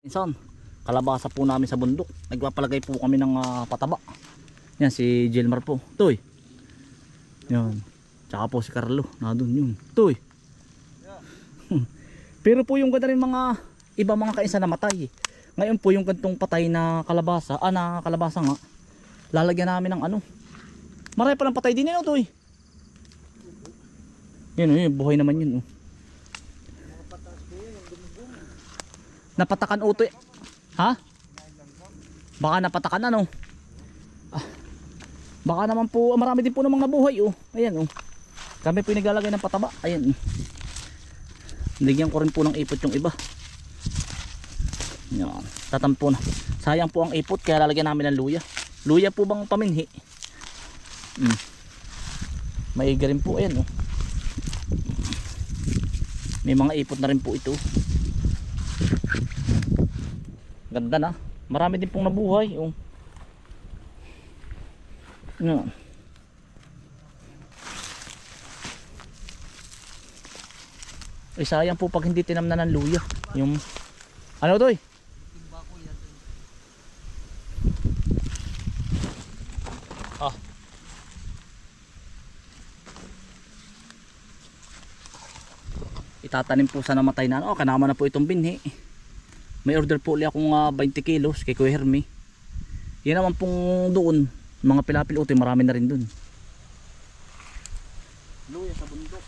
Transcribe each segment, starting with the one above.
Minsan, kalabasa po namin sa bundok. Nagpapalagay po kami ng pataba. Yan si Jelmar po. Toy. Yan. Tsaka po si Carlo. Nandun yun. Toy. Pero po yung ganda rin mga iba mga kainsa na matay. Ngayon po yung gantong patay na kalabasa. Na kalabasa nga. Lalagyan namin ng ano. Marami palang patay din yun. Toy. Yun. Buhay naman yun. Napatakan utoy. Ha? Baka napatakan ano? Baka naman po marami din po namang nabuhay oh. Ayan oh. Kami po naglalagay ng pataba. Ayan. Nigyan ko rin po ng ipot yung iba. Yan. Tatampo na. Sayang po ang ipot kaya lalagyan namin ng luya. Luya po bang paminhi? Maiga rin po ayan oh. May mga ipot na rin po ito. Ganda na. Marami din pong nabuhay. Oh. Yan. Ay sayang po pag hindi tinamnan ng luya. Yung ano to eh? Itatanim po sa namatay na. Kanama na po itong binhi. May order po ulit akong 20 kilos kay Kuya Hermie. Yan naman pong doon. Mga pilapil utoy, marami na rin doon. Luya sa bundok.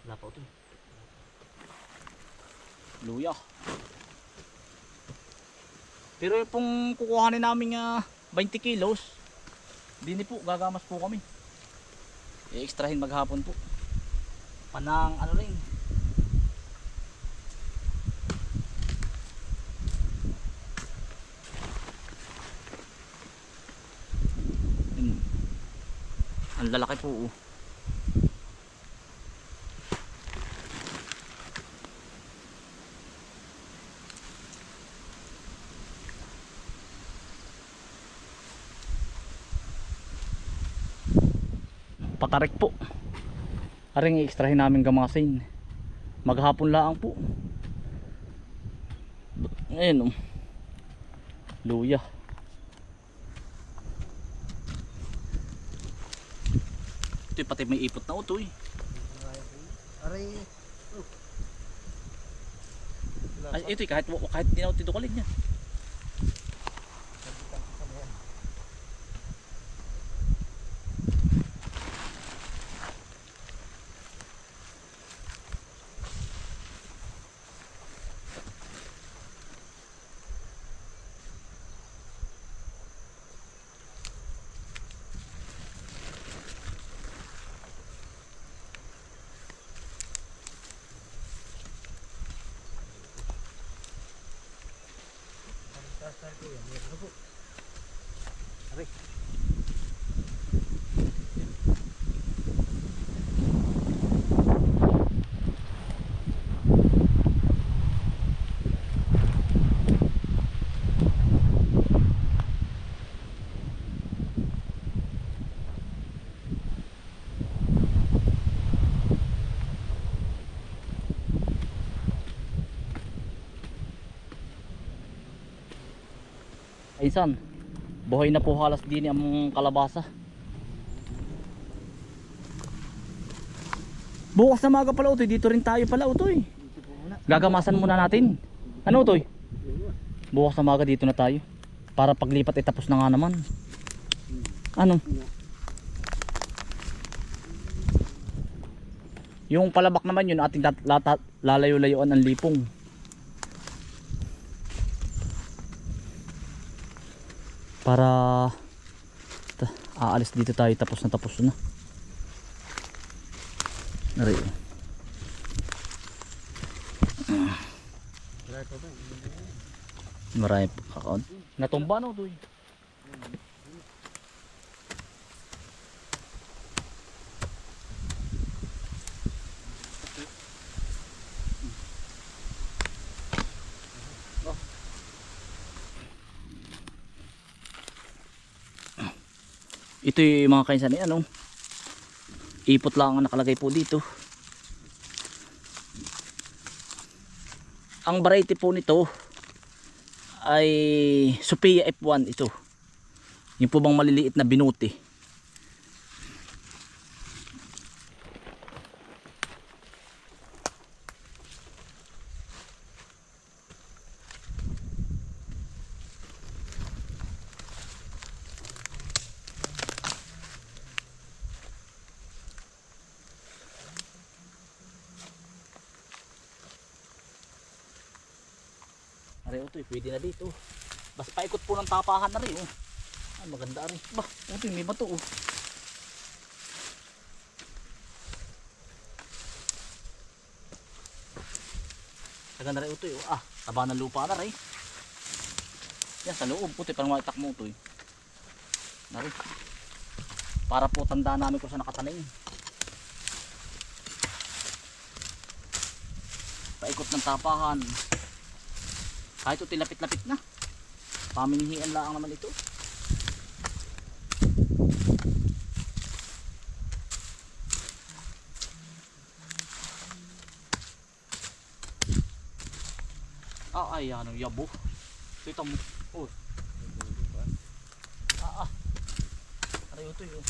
Wala pa utoy. Luya. Pero yung pong kukuhanin namin 20 kilos, dini po, gagamas po kami. I-extrahin maghapon po. Panang ano rin. Ang lalaki po. Pakarik po. Aring i-extrahin namin gamasin. Maghapon laang po. Ayun oh. Luya. Ito pati may ipot na utoy. Aray. Ay ito kahit di na tidukalin niya. Aray. Ayun, buhay na po halos din ang kalabasa. Bukas na maga pala utoy, dito rin tayo pala utoy. Gagamasan muna natin. Ano utoy? Bukas na maga dito na tayo. Para paglipat ay tapos na nga naman. Ano? Yung palabak naman yun ating lalayo-layuan ang lipong. Para aalis dito tayo tapos na. Nari. Marami po kakaon. Natumba no doy. Ito yung mga kainsan ano. Ipot lang ang nakalagay po dito. Ang variety po nito ay Sophia F1 ito. Yung po bang maliliit na binuti. Ari ito, pwede na dito. Basta paikot po ng tapahan na rin. Oh. Ay, maganda rin. Bah, ito may bato. Oh. Maganda rin ito. Oh. Ah, taba ng lupa na rin. Yan, sa loob. Puti, parang makitak mo ito. Nari. Para po tanda namin kung saan nakatanim. Paikot ng tapahan. Kahit ito tilapit-lapit na. Paminihian lang naman ito. Ah, ay, ano, yabo. Ito mo. Oh. Ah, ah. Aray ito yun.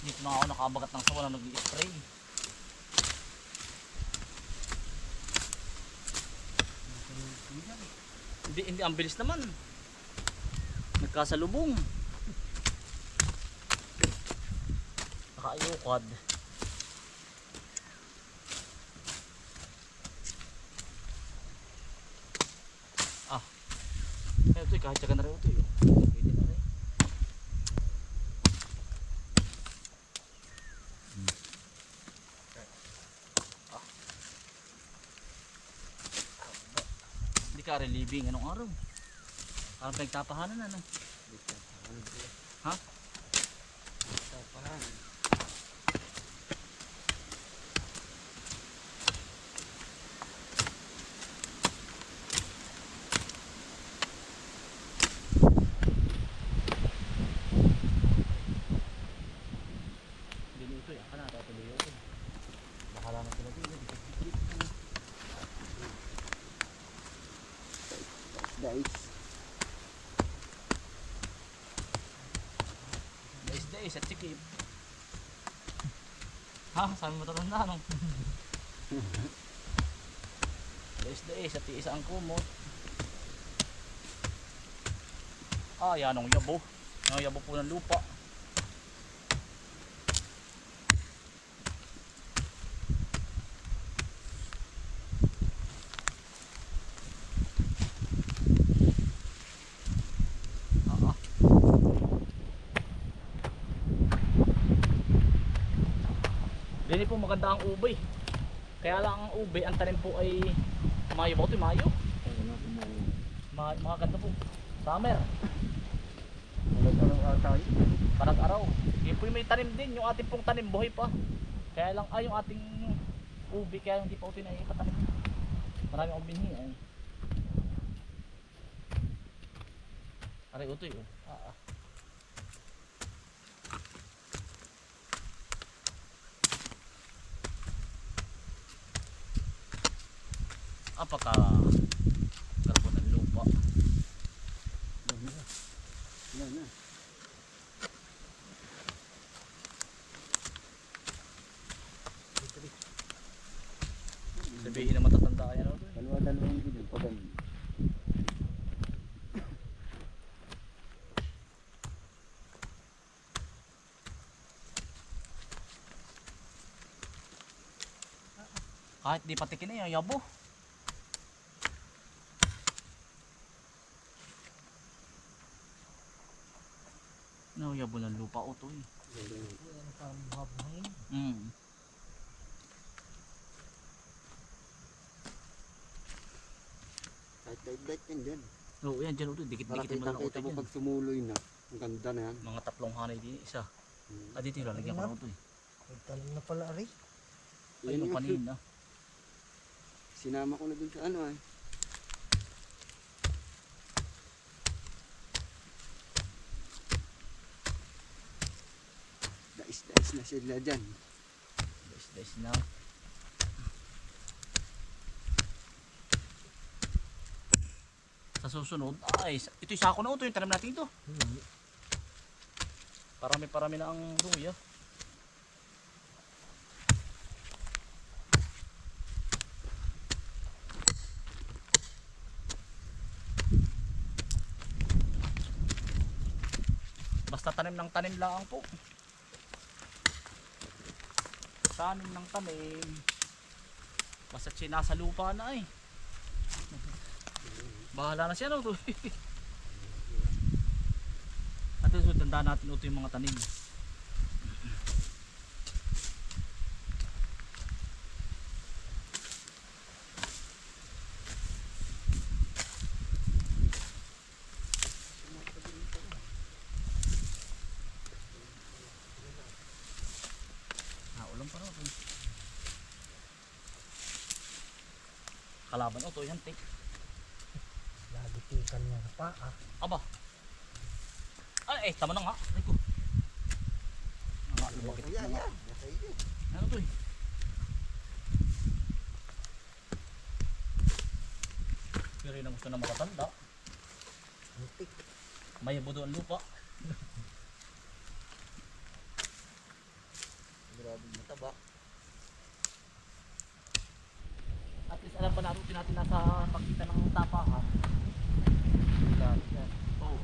Dito na ako nakabagat ng sawa na nag-i-spray. Hindi ang bilis naman. Nagkasalubong. Nakaayukad. Ah. Kaya ito kahit tsaga na rin ito. Pwede na rin. Hindi ka reliving anong araw? Parang pinagtapahanan ano? Ha? Tapahan. Ito yan, kana tatuloy ako. Baka lang sila dito. Guys. Days at sikip. Ha? Saan mo tatanda no? Days at iisa ang kumot. Ah, yan ang yabo. Yung yabo po ng lupa. Dili po maganda ang ube. Kaya lang ang ube, ang tanim po ay Mayo ba ito? Mayo? Mga ganda po. Summer. Parang araw. Yung po may tanim din. Yung ating pong tanim buhay pa. Kaya lang yung ating ube kaya hindi pa ito na ipatanim. Marami akong binhi ay. Aray utoy oh. Apaka garbo ng lupa. Yan na. Sabihin na matatanda yan o. Dalawa-dalawang gilid pa ganun. Kahit di patikin na yung yabo. No, yabo ng lupa o to eh. Kahit light yan dyan. Oo, yan dyan o to. Dikit-dikit mo lang o Kita to mo yan. pag sumuloy na. Ang ganda na yan. Mga tatlong hanay din isa. Ah, dito yung lalagyan ko na o to eh. Talim na pala rin. Ayun ang kanina. Sinama ko na dun sa ano ay. Dais na sila dyan. Days na. Sa susunod, ay, ito'y sako na ito, yung tanim natin ito. Parami na ang luya. Basta tanim ng tanim lang po. Tanim ng tanim. Basta sinasa lupa na eh. Bahala na siya no. At ito, tandaan natin ito yung mga tanim. Ulam pa rin. Kalaban ito, yan tik. Nagitikan niya sa paa. Aba. Ay, tama na nga. Ay ko. Nga, lumagit na nga. Ano to eh? Pero yun ang gusto na makatanda. Antik. May budo ang lupa. Grabe mataba. At least alam pa natin nasa pagitan ng tapahan. Oo.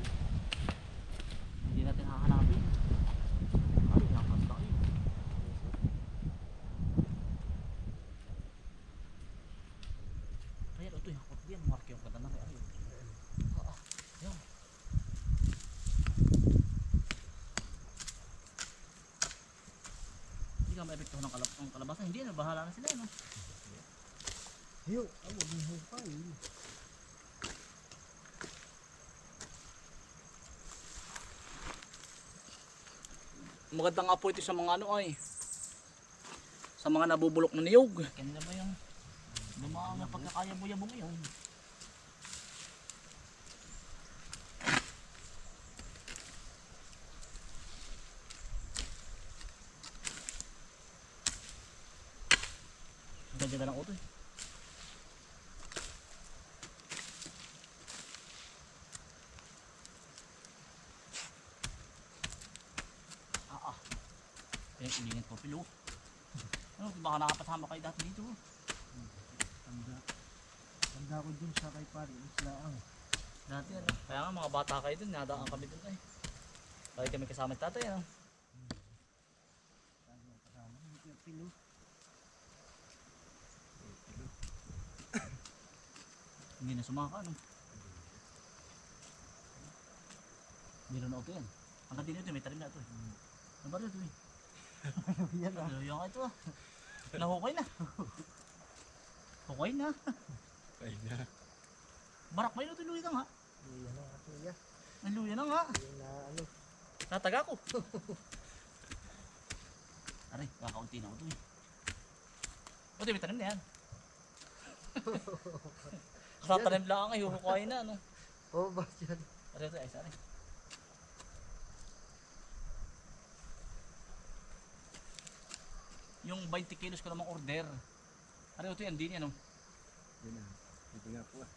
Hindi natin hahanapin. Ay, nakas tayo. Ayan, ito yung hakot din. Mark yung kata na rin. Ayan. Hindi ka maepekto ng kalabasan. Hindi na, bahala na sila. No? Yung, ako din hupay. Maganda nga po ito sa mga ano ay sa mga nabubulok na niyog. Kanya ba yung lumaan na pagkakaya mo yabong yun? Ang ganda lang ito eh. Ingat po pilo. Ano, baka nakapasama kayo dati dito. Tanda ko dun sa kay pare, islaang. Dati ano, kaya nga mga bata kayo dun, nadaan kami dun ay. Lagi kami kasama ng tatay ano. Pilo. Hindi na sumaka ano. Meron na ito yan. Hanggang din ito, may talim na ito eh. Ano ba rin ito eh? Yan ah. Yung ito ah. Nahukay na. Hukay na. Ay na. Barak may ito luya na nga. Luya na nga luya. May luya na nga. Luya na ano. Tataga ko. Aray, kakaunti na ito eh. Ito may tanim na yan. Kasatanim lang ay hukay na ano. Oo ba yan? Aray ito ay sari. Yung 20 kilos ko namang order. Ano ito yan, din yan oh. Yan na. Ito nga po ah.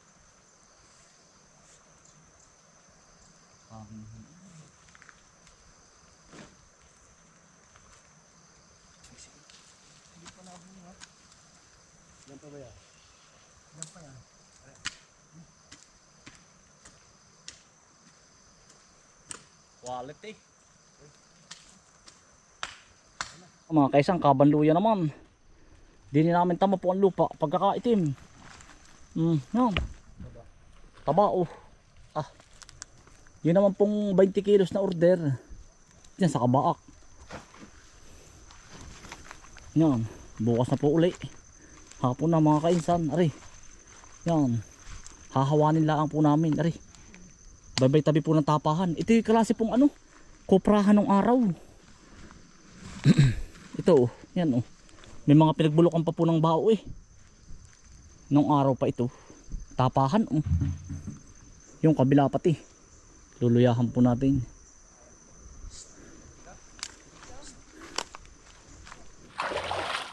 Hindi pa nabunga. Yan pa ba yan? Yan pa yan. Quality. Mga kaisang kabanluya naman. Dini namin tama po ang lupa pagkakaitim. Yan. Taba oh. Ah. Yun naman pong 20 kilos na order. Yan sa kabaak. Yan. Bukas na po uli. Hapon na mga kainsan. Ari. Yan. Hahawanin lang po namin. Ari. Babay tabi po ng tapahan. Ito yung klase pong ano. Koprahan ng araw. Ito oh, yan oh. May mga pinagbulukan pa po ng bao eh. Nung araw pa ito. Tapahan oh. Yung kabila pati. Luluyahan po natin.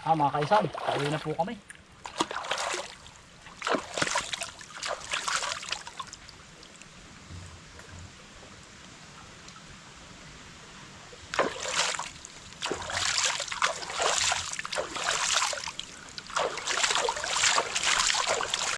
Mga kaisan, pauwi na po kami.